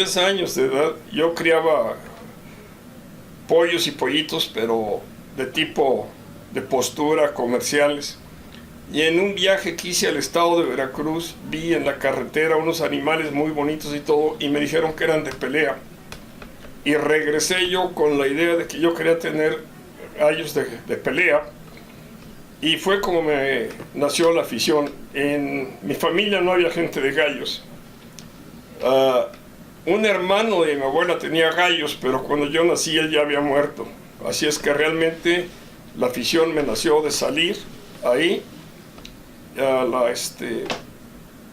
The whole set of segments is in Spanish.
10 años de edad yo criaba pollos y pollitos, pero de tipo de postura, comerciales. Y en un viaje que hice al estado de Veracruz, vi en la carretera unos animales muy bonitos y todo, y me dijeron que eran de pelea. Y regresé yo con la idea de que yo quería tener gallos de pelea, y fue como me nació la afición. En mi familia no había gente de gallos. Un hermano de mi abuela tenía gallos, pero cuando yo nací él ya había muerto. Así es que realmente la afición me nació de salir ahí,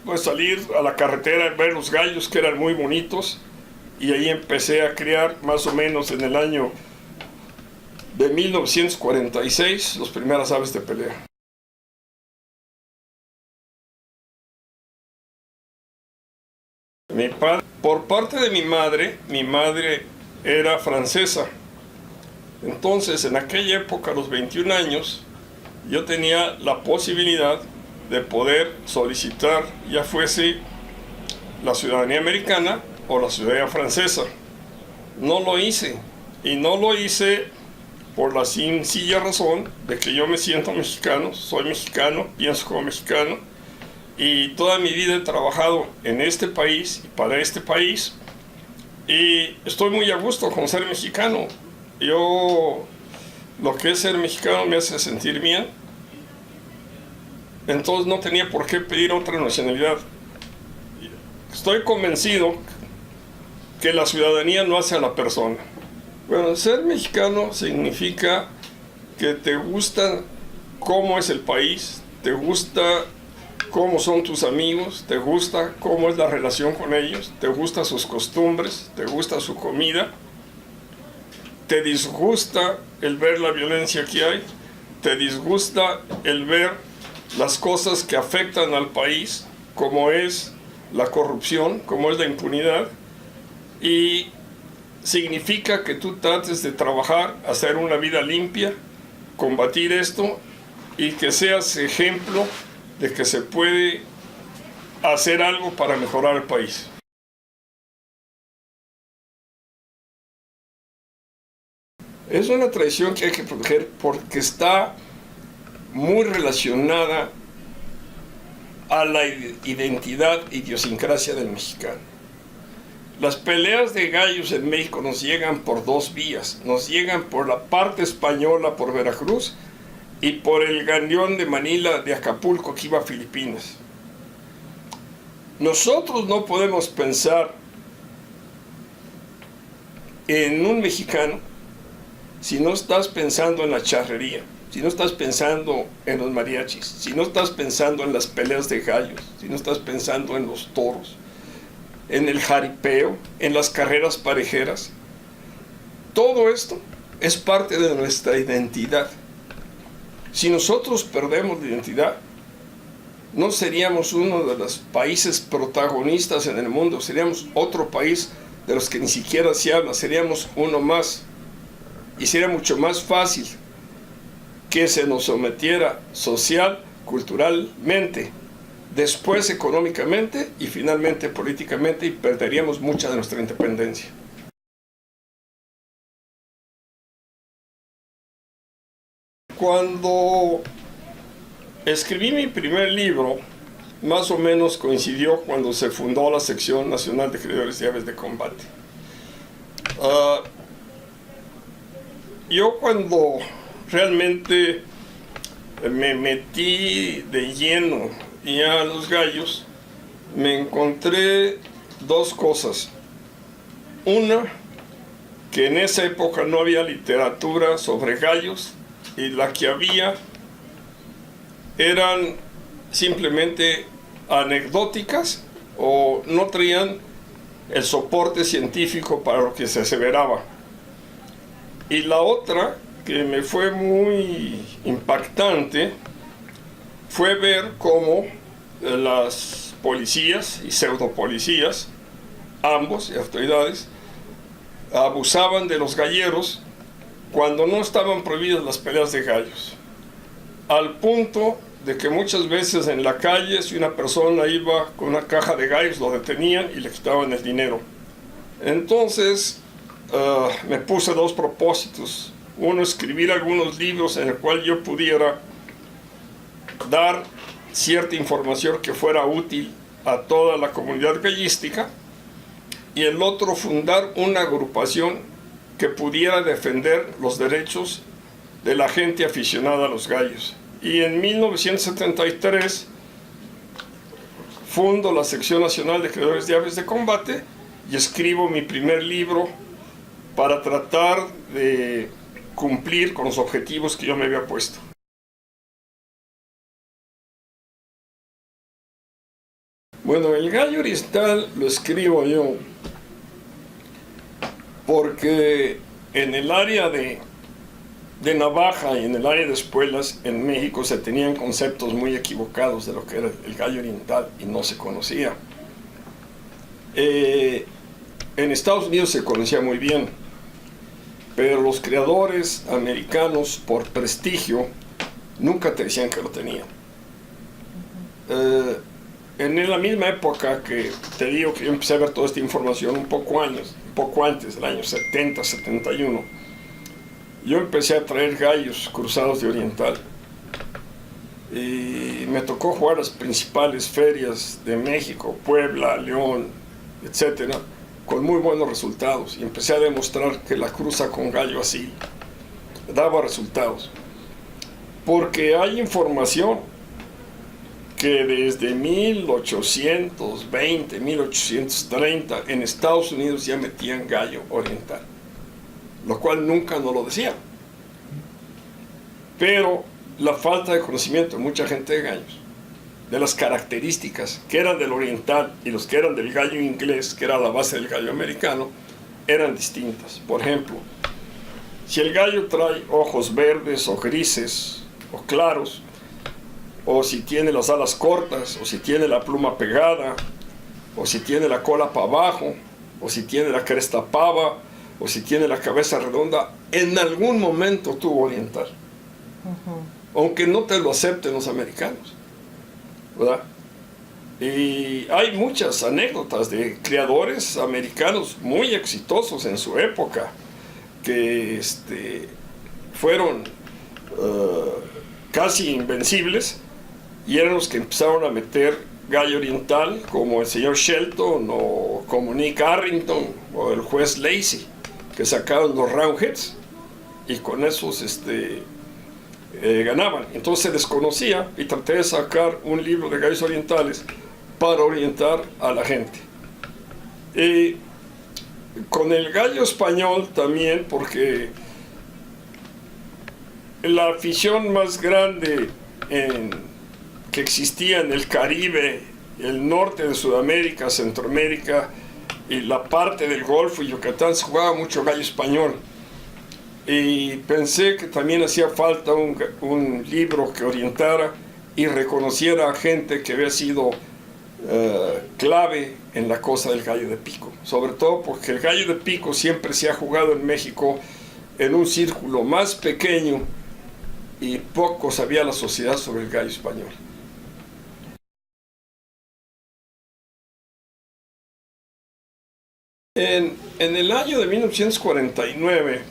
pues salir a la carretera, ver los gallos que eran muy bonitos, y ahí empecé a criar más o menos en el año de 1946 las primeras aves de pelea. Mi padre, por parte de mi madre era francesa. Entonces, en aquella época, a los 21 años, yo tenía la posibilidad de poder solicitar, ya fuese la ciudadanía americana o la ciudadanía francesa. No lo hice, y no lo hice por la sencilla razón de que yo me siento mexicano, soy mexicano, pienso como mexicano, y toda mi vida he trabajado en este país y para este país, y estoy muy a gusto con ser mexicano. Lo que es ser mexicano me hace sentir bien, entonces no tenía por qué pedir otra nacionalidad. Estoy convencido que la ciudadanía no hace a la persona. Bueno, ser mexicano significa que te gusta cómo es el país, te gusta cómo son tus amigos, te gusta cómo es la relación con ellos, te gustan sus costumbres, te gusta su comida, te disgusta el ver la violencia que hay, te disgusta el ver las cosas que afectan al país, como es la corrupción, como es la impunidad, y significa que tú trates de trabajar, hacer una vida limpia, combatir esto, y que seas ejemplo de que se puede hacer algo para mejorar el país. Es una tradición que hay que proteger porque está muy relacionada a la identidad, idiosincrasia del mexicano. Las peleas de gallos en México nos llegan por dos vías. Nos llegan por la parte española, por Veracruz, y por el galeón de Manila de Acapulco que iba a Filipinas. Nosotros no podemos pensar en un mexicano si no estás pensando en la charrería, si no estás pensando en los mariachis, si no estás pensando en las peleas de gallos, si no estás pensando en los toros, en el jaripeo, en las carreras parejeras. Todo esto es parte de nuestra identidad. Si nosotros perdemos la identidad, no seríamos uno de los países protagonistas en el mundo, seríamos otro país de los que ni siquiera se habla, seríamos uno más. Y sería mucho más fácil que se nos sometiera social, culturalmente, después económicamente y finalmente políticamente, y perderíamos mucha de nuestra independencia. Cuando escribí mi primer libro, más o menos coincidió cuando se fundó la Sección Nacional de Criadores de Aves de Combate. Yo cuando realmente me metí de lleno ya a los gallos, me encontré dos cosas. Una, que en esa época no había literatura sobre gallos, y la que había eran simplemente anecdóticas o no traían el soporte científico para lo que se aseveraba. Y la otra, que me fue muy impactante, fue ver cómo las policías y pseudopolicías, ambos, y autoridades, abusaban de los galleros cuando no estaban prohibidas las peleas de gallos, al punto de que muchas veces en la calle, si una persona iba con una caja de gallos, lo detenían y le quitaban el dinero. Entonces me puse dos propósitos. Uno, escribir algunos libros en el cual yo pudiera dar cierta información que fuera útil a toda la comunidad gallística, y el otro, fundar una agrupación que pudiera defender los derechos de la gente aficionada a los gallos. Y en 1973 fundo la Sección Nacional de Criadores de Aves de Combate y escribo mi primer libro para tratar de cumplir con los objetivos que yo me había puesto. Bueno, el gallo oriental lo escribo yo porque en el área de Navaja y en el área de Espuelas en México se tenían conceptos muy equivocados de lo que era el gallo oriental y no se conocía. En Estados Unidos se conocía muy bien, pero los criadores americanos, por prestigio, nunca te decían que lo tenían. En la misma época que te digo que yo empecé a ver toda esta información, un poco antes del año 70, 71, yo empecé a traer gallos cruzados de oriental. Y me tocó jugar las principales ferias de México, Puebla, León, etcétera, con muy buenos resultados. Y empecé a demostrar que la cruza con gallo así daba resultados. Porque hay información que desde 1820, 1830 en Estados Unidos ya metían gallo oriental, lo cual nunca nos lo decían. Pero la falta de conocimiento de mucha gente de gallos, de las características que eran del oriental y los que eran del gallo inglés, que era la base del gallo americano, eran distintas. Por ejemplo, si el gallo trae ojos verdes o grises o claros, o si tiene las alas cortas, o si tiene la pluma pegada, o si tiene la cola para abajo, o si tiene la cresta pava, o si tiene la cabeza redonda, en algún momento tuvo oriental. Aunque no te lo acepten los americanos, ¿verdad? Y hay muchas anécdotas de criadores americanos muy exitosos en su época, que fueron casi invencibles, y eran los que empezaron a meter gallo oriental, como el señor Shelton, o como Nick Arrington, o el juez Lacey, que sacaban los roundheads, y con esos ganaban. Entonces se desconocía, y traté de sacar un libro de gallos orientales para orientar a la gente. Y con el gallo español también, porque la afición más grande que existía en el Caribe, el norte de Sudamérica, Centroamérica y la parte del Golfo y Yucatán, se jugaba mucho gallo español. Y pensé que también hacía falta un libro que orientara y reconociera a gente que había sido clave en la cosa del gallo de pico. Sobre todo porque el gallo de pico siempre se ha jugado en México en un círculo más pequeño y poco sabía la sociedad sobre el gallo español. En el año de 1949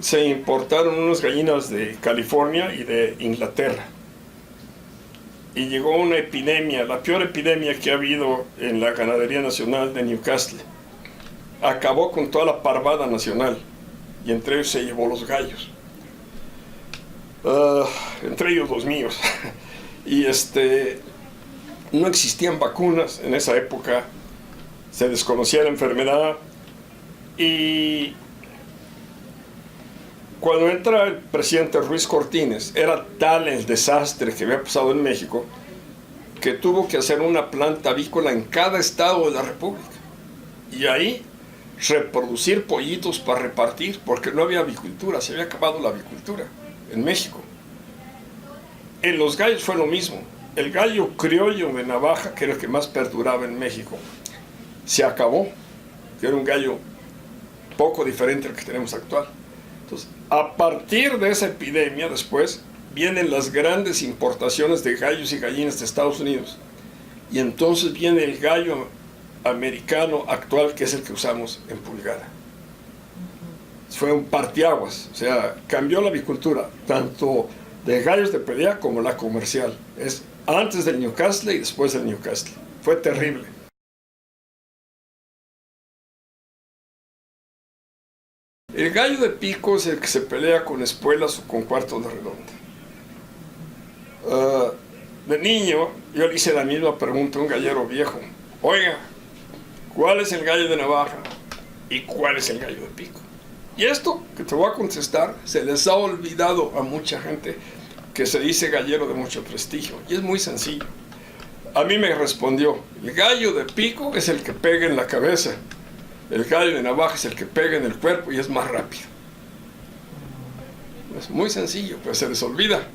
se importaron unas gallinas de California y de Inglaterra. Y llegó una epidemia, la peor epidemia que ha habido en la ganadería nacional de Newcastle. Acabó con toda la parvada nacional, y entre ellos se llevó los gallos. Entre ellos los míos. Y no existían vacunas en esa época, se desconocía la enfermedad, y cuando entra el presidente Ruiz Cortines, era tal el desastre que había pasado en México que tuvo que hacer una planta avícola en cada estado de la República, y ahí reproducir pollitos para repartir, porque no había avicultura, se había acabado la avicultura en México. En los gallos fue lo mismo. El gallo criollo de Navaja, que era el que más perduraba en México, se acabó, que era un gallo poco diferente al que tenemos actual. Entonces, a partir de esa epidemia, después vienen las grandes importaciones de gallos y gallinas de Estados Unidos, y entonces viene el gallo americano actual, que es el que usamos en Pulgara. Fue un parteaguas, o sea, cambió la avicultura, tanto de gallos de pelea como la comercial. Es antes del Newcastle y después del Newcastle. Fue terrible. El gallo de pico es el que se pelea con espuelas o con cuartos de redonda. De niño, yo le hice la misma pregunta a un gallero viejo. Oiga, ¿cuál es el gallo de navaja y cuál es el gallo de pico? Y esto que te voy a contestar se les ha olvidado a mucha gente que se dice gallero de mucho prestigio. Y es muy sencillo. A mí me respondió, el gallo de pico es el que pega en la cabeza. El gallo de navaja es el que pega en el cuerpo y es más rápido. Es muy sencillo, pues se les olvida.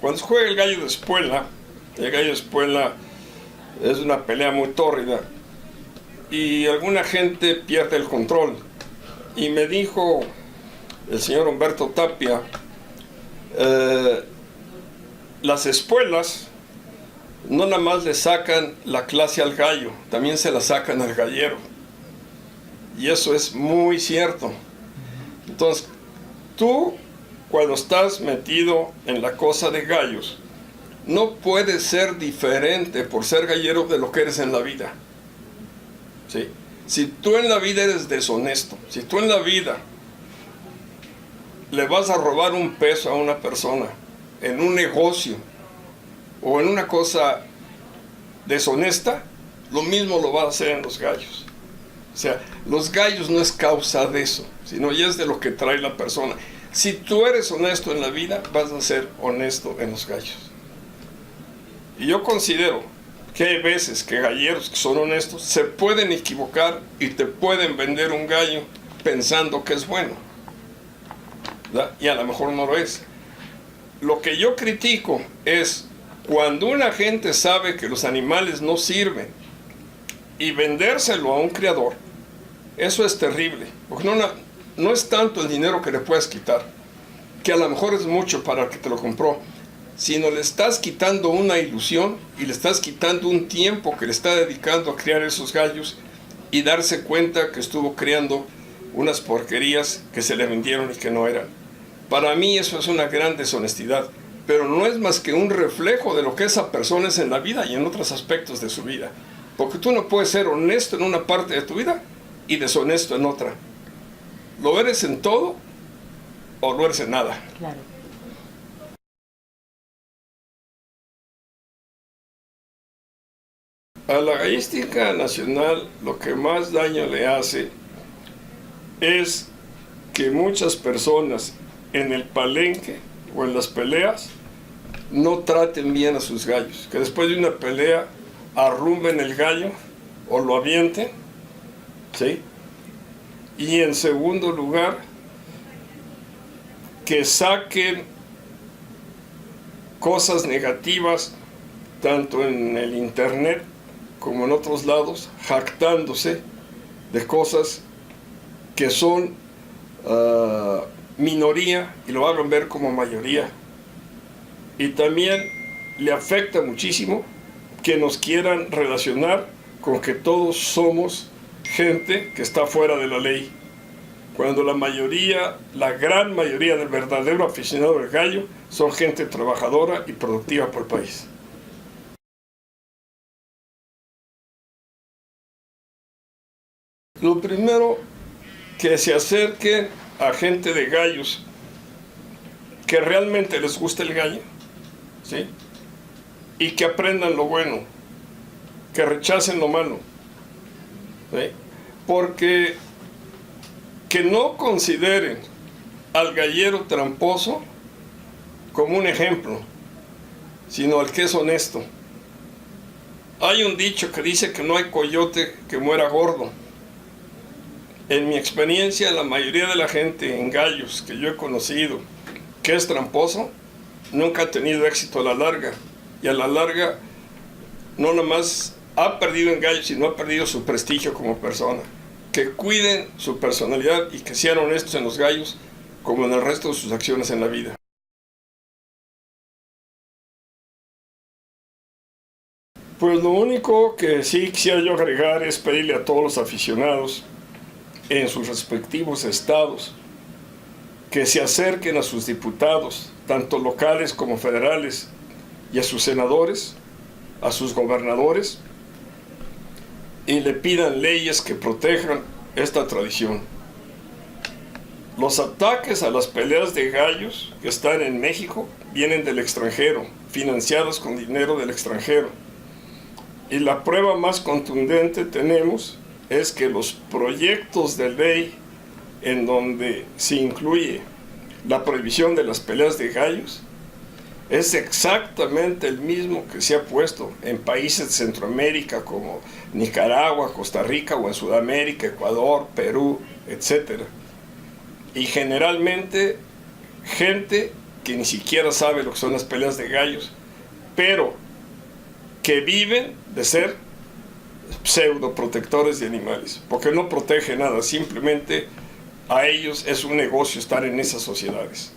Cuando se juega el gallo de espuela es una pelea muy tórrida y alguna gente pierde el control. Y me dijo el señor Humberto Tapia, las espuelas no nada más le sacan la clase al gallo, también se la sacan al gallero. Y eso es muy cierto. Entonces, tú cuando estás metido en la cosa de gallos, no puedes ser diferente por ser gallero de lo que eres en la vida. ¿Sí? Si tú en la vida eres deshonesto, si tú en la vida le vas a robar un peso a una persona en un negocio o en una cosa deshonesta, lo mismo lo vas a hacer en los gallos. O sea, los gallos no es causa de eso, sino ya es de lo que trae la persona. Si tú eres honesto en la vida, vas a ser honesto en los gallos. Y yo considero que hay veces que galleros que son honestos se pueden equivocar y te pueden vender un gallo pensando que es bueno, ¿verdad? Y a lo mejor no lo es. Lo que yo critico es cuando una gente sabe que los animales no sirven y vendérselo a un criador. Eso es terrible, porque no es tanto el dinero que le puedes quitar, que a lo mejor es mucho para el que te lo compró, sino le estás quitando una ilusión y le estás quitando un tiempo que le está dedicando a criar esos gallos y darse cuenta que estuvo criando unas porquerías que se le vendieron y que no eran. Para mí eso es una gran deshonestidad, pero no es más que un reflejo de lo que esa persona es en la vida y en otros aspectos de su vida, porque tú no puedes ser honesto en una parte de tu vida y deshonesto en otra. ¿Lo eres en todo o no eres en nada? Claro. A la gallística nacional lo que más daño le hace es que muchas personas en el palenque o en las peleas no traten bien a sus gallos, que después de una pelea arrumben el gallo o lo avienten, ¿sí? Y en segundo lugar, que saquen cosas negativas tanto en el internet como en otros lados, jactándose de cosas que son minoría y lo hagan ver como mayoría. Y también le afecta muchísimo que nos quieran relacionar con que todos somos gente que está fuera de la ley, cuando la mayoría, la gran mayoría del verdadero aficionado del gallo son gente trabajadora y productiva por el país. Lo primero, que se acerquen a gente de gallos que realmente les gusta el gallo, ¿sí? Y que aprendan lo bueno, que rechacen lo malo, ¿sí? Porque que no consideren al gallero tramposo como un ejemplo, sino al que es honesto. Hay un dicho que dice que no hay coyote que muera gordo. En mi experiencia, la mayoría de la gente en gallos que yo he conocido que es tramposo, nunca ha tenido éxito a la larga. Y a la larga, no nomás ha perdido en gallos, sino ha perdido su prestigio como persona. Que cuiden su personalidad y que sean honestos en los gallos, como en el resto de sus acciones en la vida. Pues lo único que sí quisiera yo agregar es pedirle a todos los aficionados en sus respectivos estados que se acerquen a sus diputados, tanto locales como federales, y a sus senadores, a sus gobernadores, y le pidan leyes que protejan esta tradición. Los ataques a las peleas de gallos que están en México vienen del extranjero, financiados con dinero del extranjero. Y la prueba más contundente tenemos es que los proyectos de ley en donde se incluye la prohibición de las peleas de gallos es exactamente el mismo que se ha puesto en países de Centroamérica como Nicaragua, Costa Rica, o en Sudamérica, Ecuador, Perú, etc. Y generalmente gente que ni siquiera sabe lo que son las peleas de gallos, pero que viven de ser pseudo protectores de animales, porque no protege nada, simplemente a ellos es un negocio estar en esas sociedades.